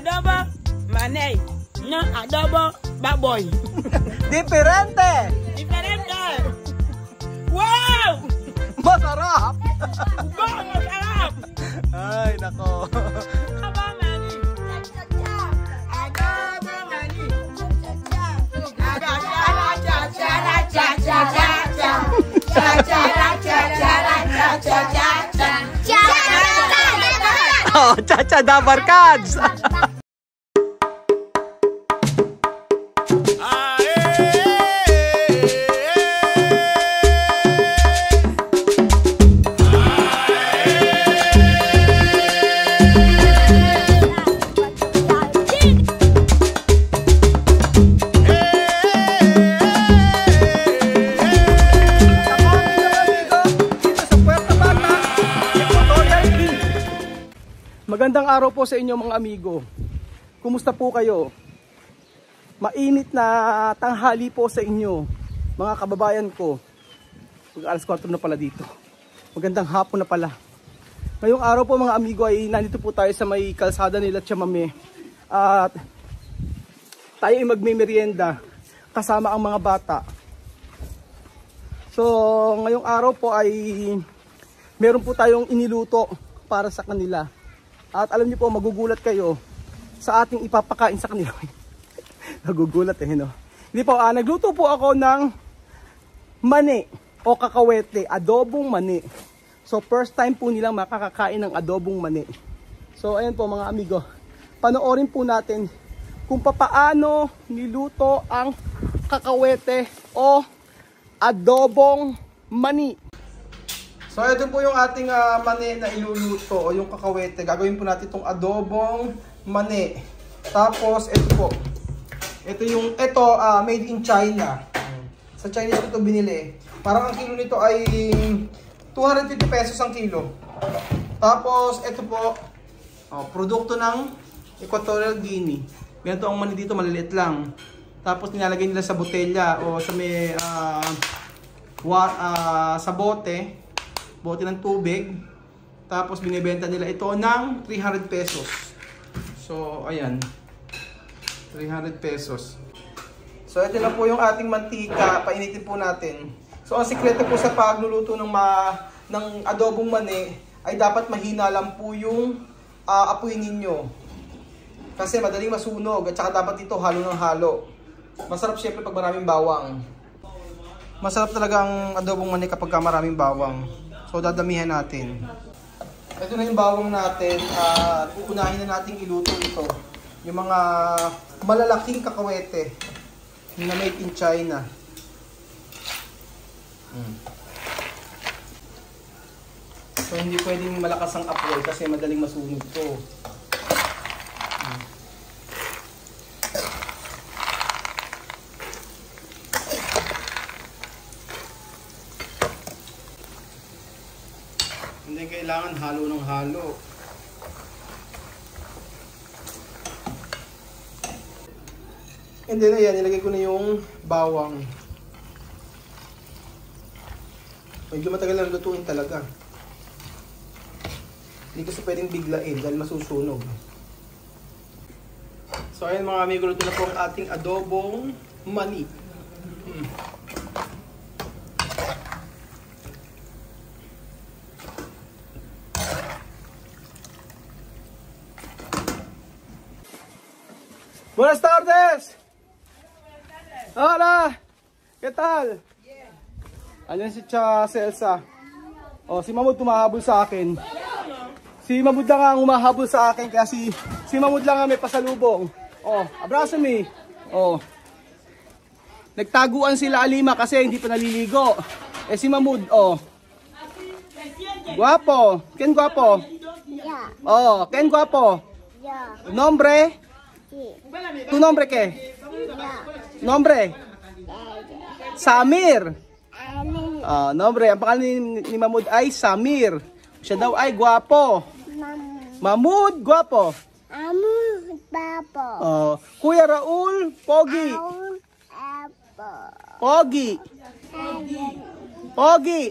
adobo mani na adobo baboy. Diferente! Diferente! Wow! Masarap! Masarap! Ay, nako. Adobo mani. Adobo mani. Oh, Chacha Dabarkads! Magandang araw po sa inyo mga amigo. Kumusta po kayo? Mainit na tanghali po sa inyo mga kababayan ko. Alas 4 na pala dito. Magandang hapon na pala. Ngayong araw po mga amigo ay nandito po tayo sa may kalsada nila Chamame. At tayo ay magme-merienda kasama ang mga bata. So ngayong araw po ay meron po tayong iniluto para sa kanila. At alam niyo po, magugulat kayo sa ating ipapakain sa kanila. Nagugulat no? Hindi po, nagluto po ako ng mani o kakawete, adobong mani. So first time po nilang makakakain ng adobong mani. So ayan po mga amigo, panoorin po natin kung papaano niluto ang kakawete o adobong mani. So ito po yung ating mani na iluluto o yung kakawete. Gagawin po natin itong adobong mani. Tapos ito po. Ito made in China. Sa China ito binili. Parang ang kilo nito ay 250 pesos ang kilo. Tapos ito po, produkto ng Equatorial Guinea. Ganito ang mani dito, maliliit lang. Tapos nilalagay nila sa botelya o sa may sa bote ng tubig. Tapos binibenta nila ito ng 300 pesos. So ayan, 300 pesos. So ito na po yung ating mantika. Painitin po natin. So ang sikreto po sa pagluluto ng adobong mani ay dapat mahina lang po yung apoy ninyo. Kasi madaling masunog. At saka dapat ito halo ng halo. Masarap syempre pag maraming bawang. Masarap talaga ang adobong mani kapag maraming bawang. So dadamihan natin. Ito na yung bawang natin at uunahin na natin iluto ito. Yung mga malalaking kakawete na made in China. So hindi pwedeng malakas ang apoy kasi madaling masunog to. Hindi kailangan halo ng halo. And then ayan, nilagay ko na yung bawang. Medyo matagal na lutuin talaga. Hindi kasi pwedeng biglain dahil masusunog. So ayan mga amigo, luto na po ang ating adobong mani. Buenas tardes. Hola. ¿Qué tal? Ayan si Celsa. Oh, si Mamud tumahabol sa akin. Si Mamud lang ang humahabol sa akin kaya si Mamud lang ang may pasalubong. Oh, abraso me. Oh. Nagtaguan sila Alima kasi hindi pa naliligo. Eh si Mamud, oh. Guapo. Ken guapo? Yeah. Oh, Ken guapo? Yeah. Nombre? ¿Tu nombre qué? Nombre? Samir. Nombre, ang pangalan ni Mamud ay Samir. Siya daw ay guwapo. Mamud, guwapo. Mamud, guwapo. Kuya Raul, pogi. Pogi. Pogi.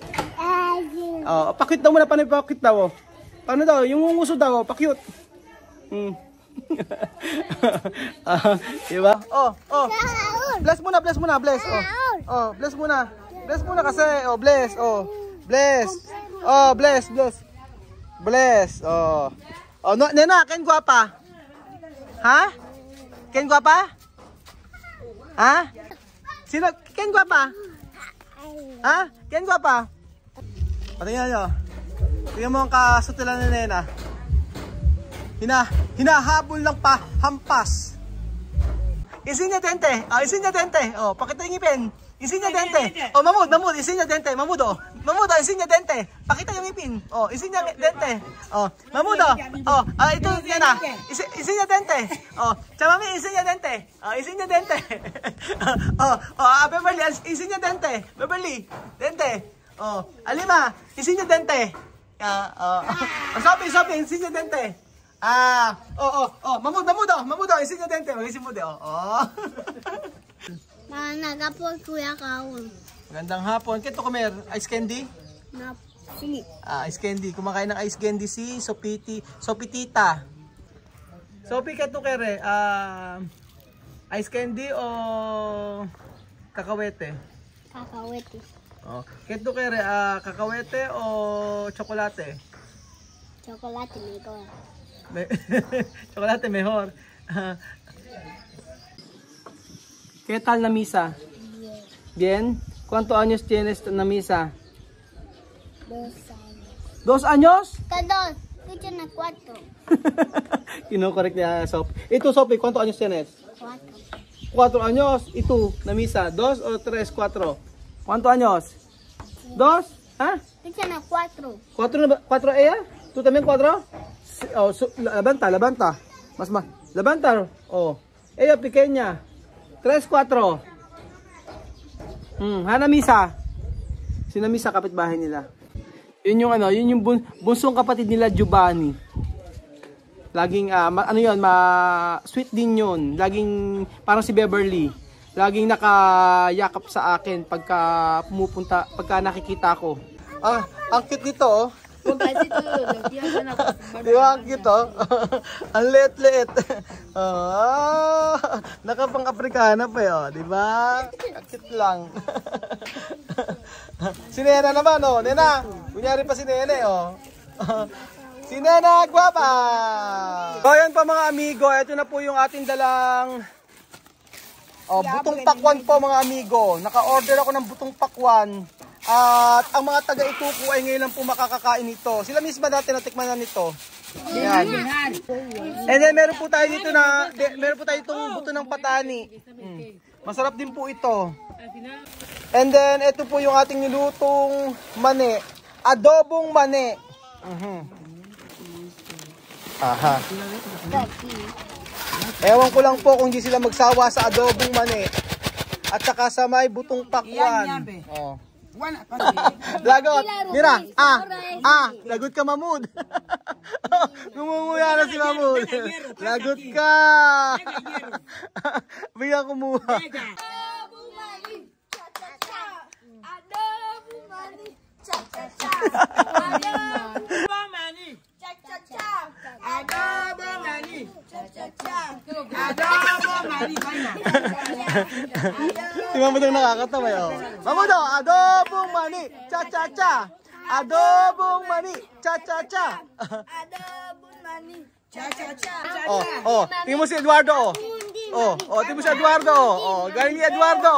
Pakit daw muna, paano pakit daw? Paano daw? Yung nguso daw, pakyut. Diba? Oh. Bless muna, bless. Oh, bless muna. Bless muna kasi. Oh, bless. Oh, bless. Oh, bless. Bless. Oh. Oh, no, Nena, Ken guwapa. Ha? Ken guwapa? Ha? Sino? Ken guwapa? Ha? Ken guwapa? Patingnan nyo. Tingnan mo ang kasutilan ni Nena. Hinahabol ng hampas. Isinya dente. Oh, isinya dente. Oh, pakita yung ngipin. Isinya dente. Oh, mamud, isinya dente. Mamud, isinya dente. Pakita yung ngipin. Oh, isinya dente. Oh, mamud, oh. Ito yan ah. Isinya dente. Oh, chamami, isinya dente. Oh, isinya dente. Beverly, isinya dente. Beverly, dente. Oh, Alima, isinya dente. Sophie, isinya dente. Mamud, isinya dente. Isinya dente. Oh. Nagapon kuya kaon. Magandang hapon. Kito kumer, ice candy? Sini. Ice candy. Kumakain ng ice candy si Sopitita. Sopi, kito kere, ice candy o kakawete? Kakawete. Oh, kito kere, kakawete o tsokolate? Chocolate mejor. Chocolate mejor. ¿Qué tal la misa? Bien. ¿Cuántos años tienes na misa? 2 años. 2 años? Dos. Escucha na 4. Kino-correct niya, Sop. Ito, Sopi, ¿cuántos años tienes? 4. 4 años. Ito, na misa. 2 o 3, 4? ¿Cuántos años? 2? ¿Ah? Escucha na 4. 4 ella? ¿Tú también 4? Oh, labanta. Labanta. Oh. Ella pequeña. 3, 4. Hana misa. Sino misa kapitbahay nila? Yun yung bunsong kapatid nila, Giovanni. Laging sweet din yun. Laging parang si Beverly. Laging nakayakap sa akin pagka nakikita ko. Ang cute nito, oh. Di ba ang cute, oh? Ang liit-liit. Nakapang-Afrikana pa yun, di ba? Ang cute lang. Si Nena naman, oh. Nena, kunyari pa si Nene, oh. Si Nena, guwapa! So, yan pa mga amigo. Ito na po yung ating dalang butong pakwan po, mga amigo. Naka-order ako ng butong pakwan. At ang mga taga-Ituko ay ngayon lang po makakakain nito. Sila misma dati natikman na nito. Yan. And then meron po tayo dito meron po tayo itong buto ng patani. Masarap din po ito. And then ito po yung ating nilutong mani. Adobong mani. Aha. Ewan ko lang po kung di sila magsawa sa adobong mani. At saka sa may butong pakwan. Oh. Lagot. Mira. Lagot ka, Mamud. Gumunguya na si Mamud. Lagot ka. Bigyan kumuha. Si Mamud ang nakakatawa yun. Mamud, adobong mani, cha-cha-cha. Adobong mani, cha-cha-cha. Adobong mani, cha-cha-cha. Tingnan mo si Eduardo, tingnan mo si Eduardo, galing ni Eduardo,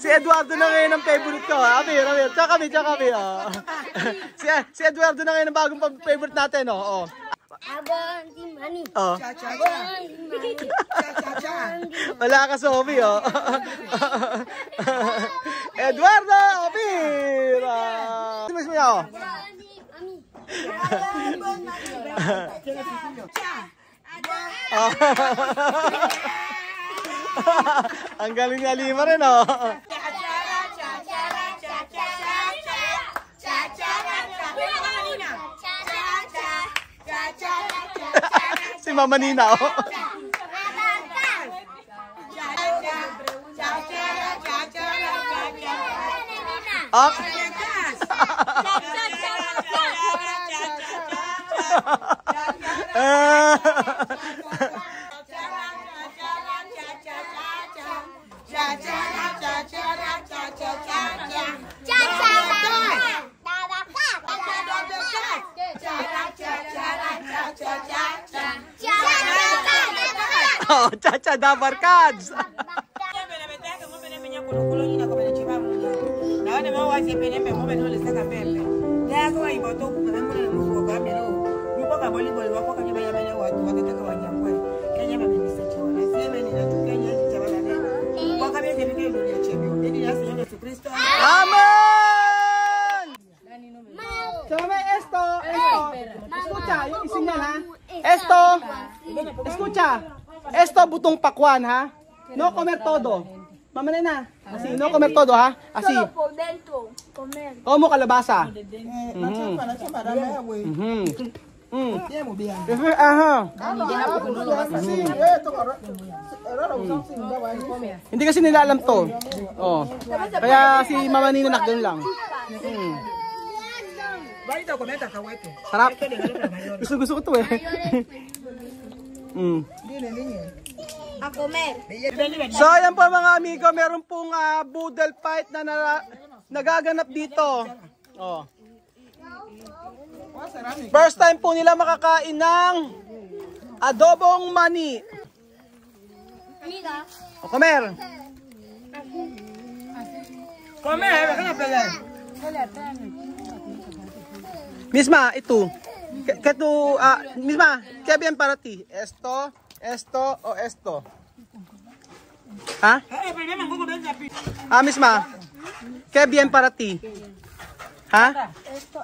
Si Eduardo na ngayon ang favorite ko. Amir, tsaka kami, Si Eduardo na ngayon ang bagong favorite natin, Abang mani. Wala ka, Sophie, Eduardo, Amir. Sino mismo niya, Ang galing ni Alima rin, Si Mama Nina, Oh, Chacha Dabar Cards. Amen! Chame esto. Escucha, yung isignal ha. Esto. Escucha. Esto butong pakwan ha. No comer todo. Mamana na. Así, no comer todo ha. Así. Solo por dentro. Comer. Como kalabasa. Aha. Hindi kasi nila alam to. Oh. Kaya si Mama Nina nakdoon lang. Sarap. Gusto ko to eh. A comer. So ayan po mga amigo, meron pong boodle fight na nagaganap dito. Oh. First time po nila makakain ng adobong mani. O, comer. Misma, ito. Misma, ¿qué bien para ti? Esto o esto? ¿Ha? Misma, ¿qué bien para ti? ¿Ha? Esto.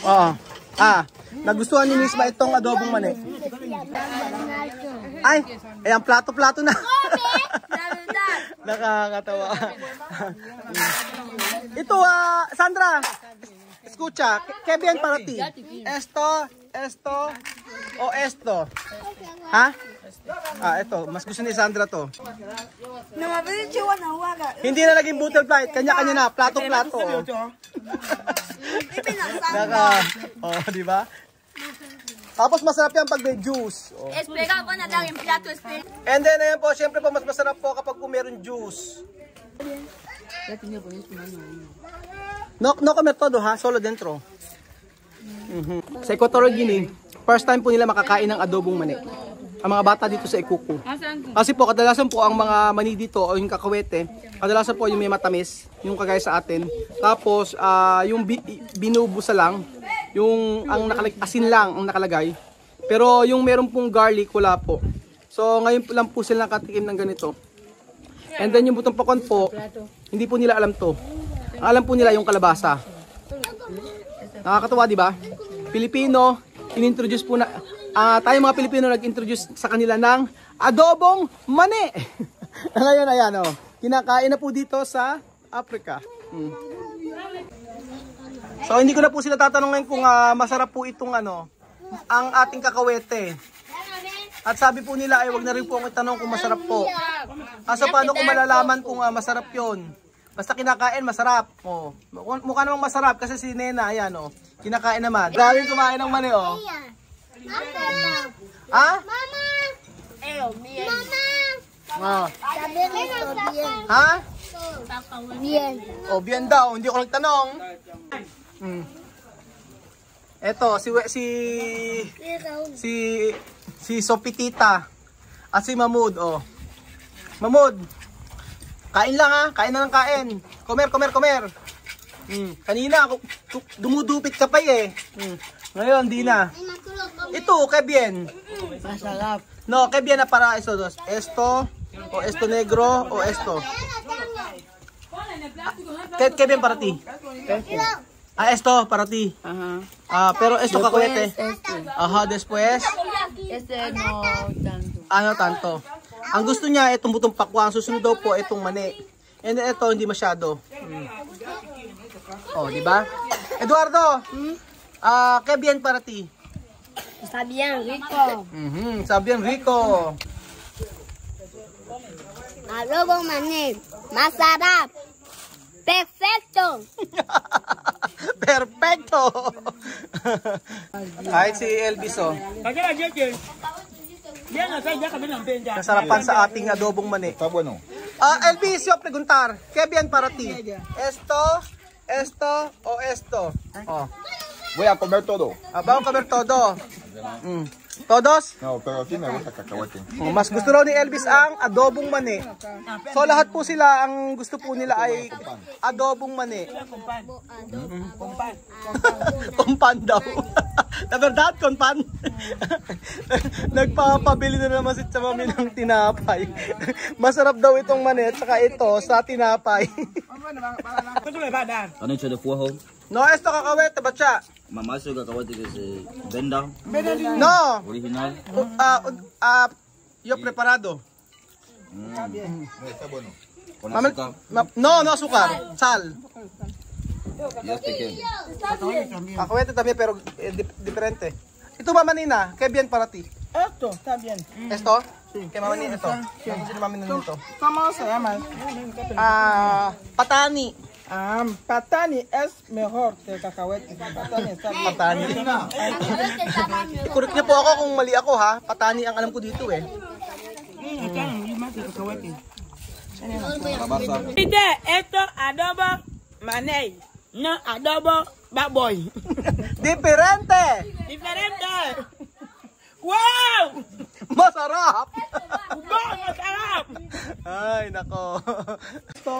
Oo. Nagustuhan ni Misma itong adobong mani. Ay, ang plato-plato na. Nakakatawa. Ito, Sandra. Escucha, ¿qué bien para ti? Esto o esto? Ha? Ito, mas gusto ni Sandra to. Hindi na naging boodle fight, kanya-kanya na, plato-plato. Di ba? Tapos masarap yan pag may juice. Espera ko na lang yung plato. And then, ayan po, syempre po, mas masarap po kapag po meron juice. No comer todo ha, solo dentro. Sa Equatorial Guinea, first time po nila makakain ng adobong mani. Ang mga bata dito sa Ikuku. Kasi po kadalasan po ang mga mani dito o yung kakawete, kadalasan po yung may matamis, yung kagaya sa atin. Tapos yung binubusa lang, yung ang asin lang ang nakalagay. Pero yung meron pong garlic wala po. So ngayon lang po sila nakatikim ng ganito. And then yung butong pakwan po, hindi po nila alam to. Ang alam po nila yung kalabasa. Nakakatuwa, di ba? Pilipino, inintroduce po na, tayo mga Pilipino nag-introduce sa kanila ng adobong mani. Ngayon, ayan o. Kinakain na po dito sa Africa. So, hindi ko na po sila tatanungin kung masarap po itong ang ating kakawete. At sabi po nila ay wag na rin po akong itanong kung masarap po. Kaso paano kung malalaman kung masarap yon? Basta kinakain, masarap. Oh. Mukha namang masarap kasi si Nena, ayan oh. Kinakain naman. Maraming kumain ng mani oh. Ha? Mama! Bien. Mama! Sabi nito, bien. Ha? Bien. Oh, bien daw. Hindi ko nagtanong. Eto, si Sopitita at si Mahmoud, oh. Mahmoud, kain lang ha, kain na ng kain. Comer. Kanina, dumudupit ka pa eh. Ngayon, di na. Ito, que bien. Masarap. No, que bien na para esto dos. Esto, o esto negro, o esto. Que bien para ti? Esto para ti. Pero esto kakuete. Después. Este no tanto. Ano tanto? Ang gusto niya itong butong pakwa, ang susunod daw po itong mani. And then ito hindi masyado. Oh, di ba? Eduardo. Que bien para ti? Está bien rico. Está bien rico. Adobong mani. Masarap. Perfecto. Perfecto! Kahit si Elvis, oh. Kasarapan sa ating adobong mani. Está bueno. Elvis, yo preguntar, ¿qué bien para ti? ¿Esto o esto? Oh. Voy a comer todo. Vamos a comer todo. ¿Todos? No, pero sí me gusta cacahuete. Mas gusto raw ni Elvis ang adobong mani. So lahat po sila, ang gusto po nila ay adobong mani. Kumpan daw. Na verdad, kumpan. Nagpapabili na naman si Chamami ng tinapay. Masarap daw itong mani at saka ito sa tinapay. Ano siya the fuego? No, esto kakawete, bacha. Mamá se cacahuate que se venda No. original. Yo preparado. Está bueno. Con Mami, azúcar. no azúcar, sal. Y este que Kakawete también pero diferente. Ito mama Nina, ¿qué bien para ti? Esto está bien. ¿Esto? Sí. ¿Qué mama Nina ito? ¿Qué mama Nina ito? ¿Cómo se llama? Patani. Patani es mejor que cacahuete. Patani está bien. Patani. Correct niyo po ako kung mali ako ha. Patani ang alam ko dito eh. Pide, esto adobo maney. No adobo baboy. Diferente! Diferente. Wow! Masarap! Wow, masarap! Ay, nako. Ito,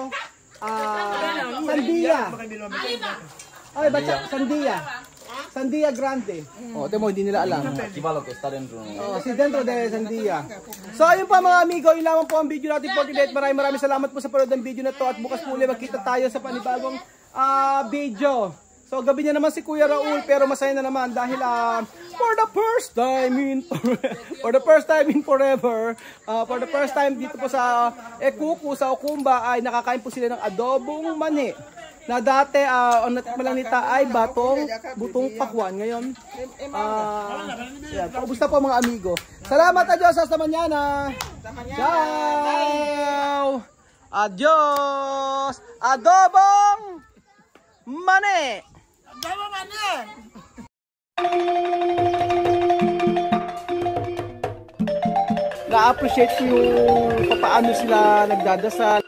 sandia. Ay, bacha, sandia. Sandia grande. Oh, temo, hindi nila alam. aquí va lo que está dentro. Oh, si dentro de sandia. So, ayun pa mga amigo, yun lamang po ang video natin for today. Maraming salamat po sa panood ng video na to at bukas po ulit magkita tayo sa panibagong video. So, gabi niya naman si Kuya Raul pero masaya na naman dahil for the first time in forever, for the first time dito po sa Ekuku, sa Okumba ay nakakain po sila ng adobong mani. Na dati, ang natikman lang nita ay butong pakwan. Ngayon, kamusta po mga amigo. Salamat, adios, hasta mañana. Ciao! Adios! Adobong mani! Adobong mani! Na-appreciate ko yung paano sila nagdadasal,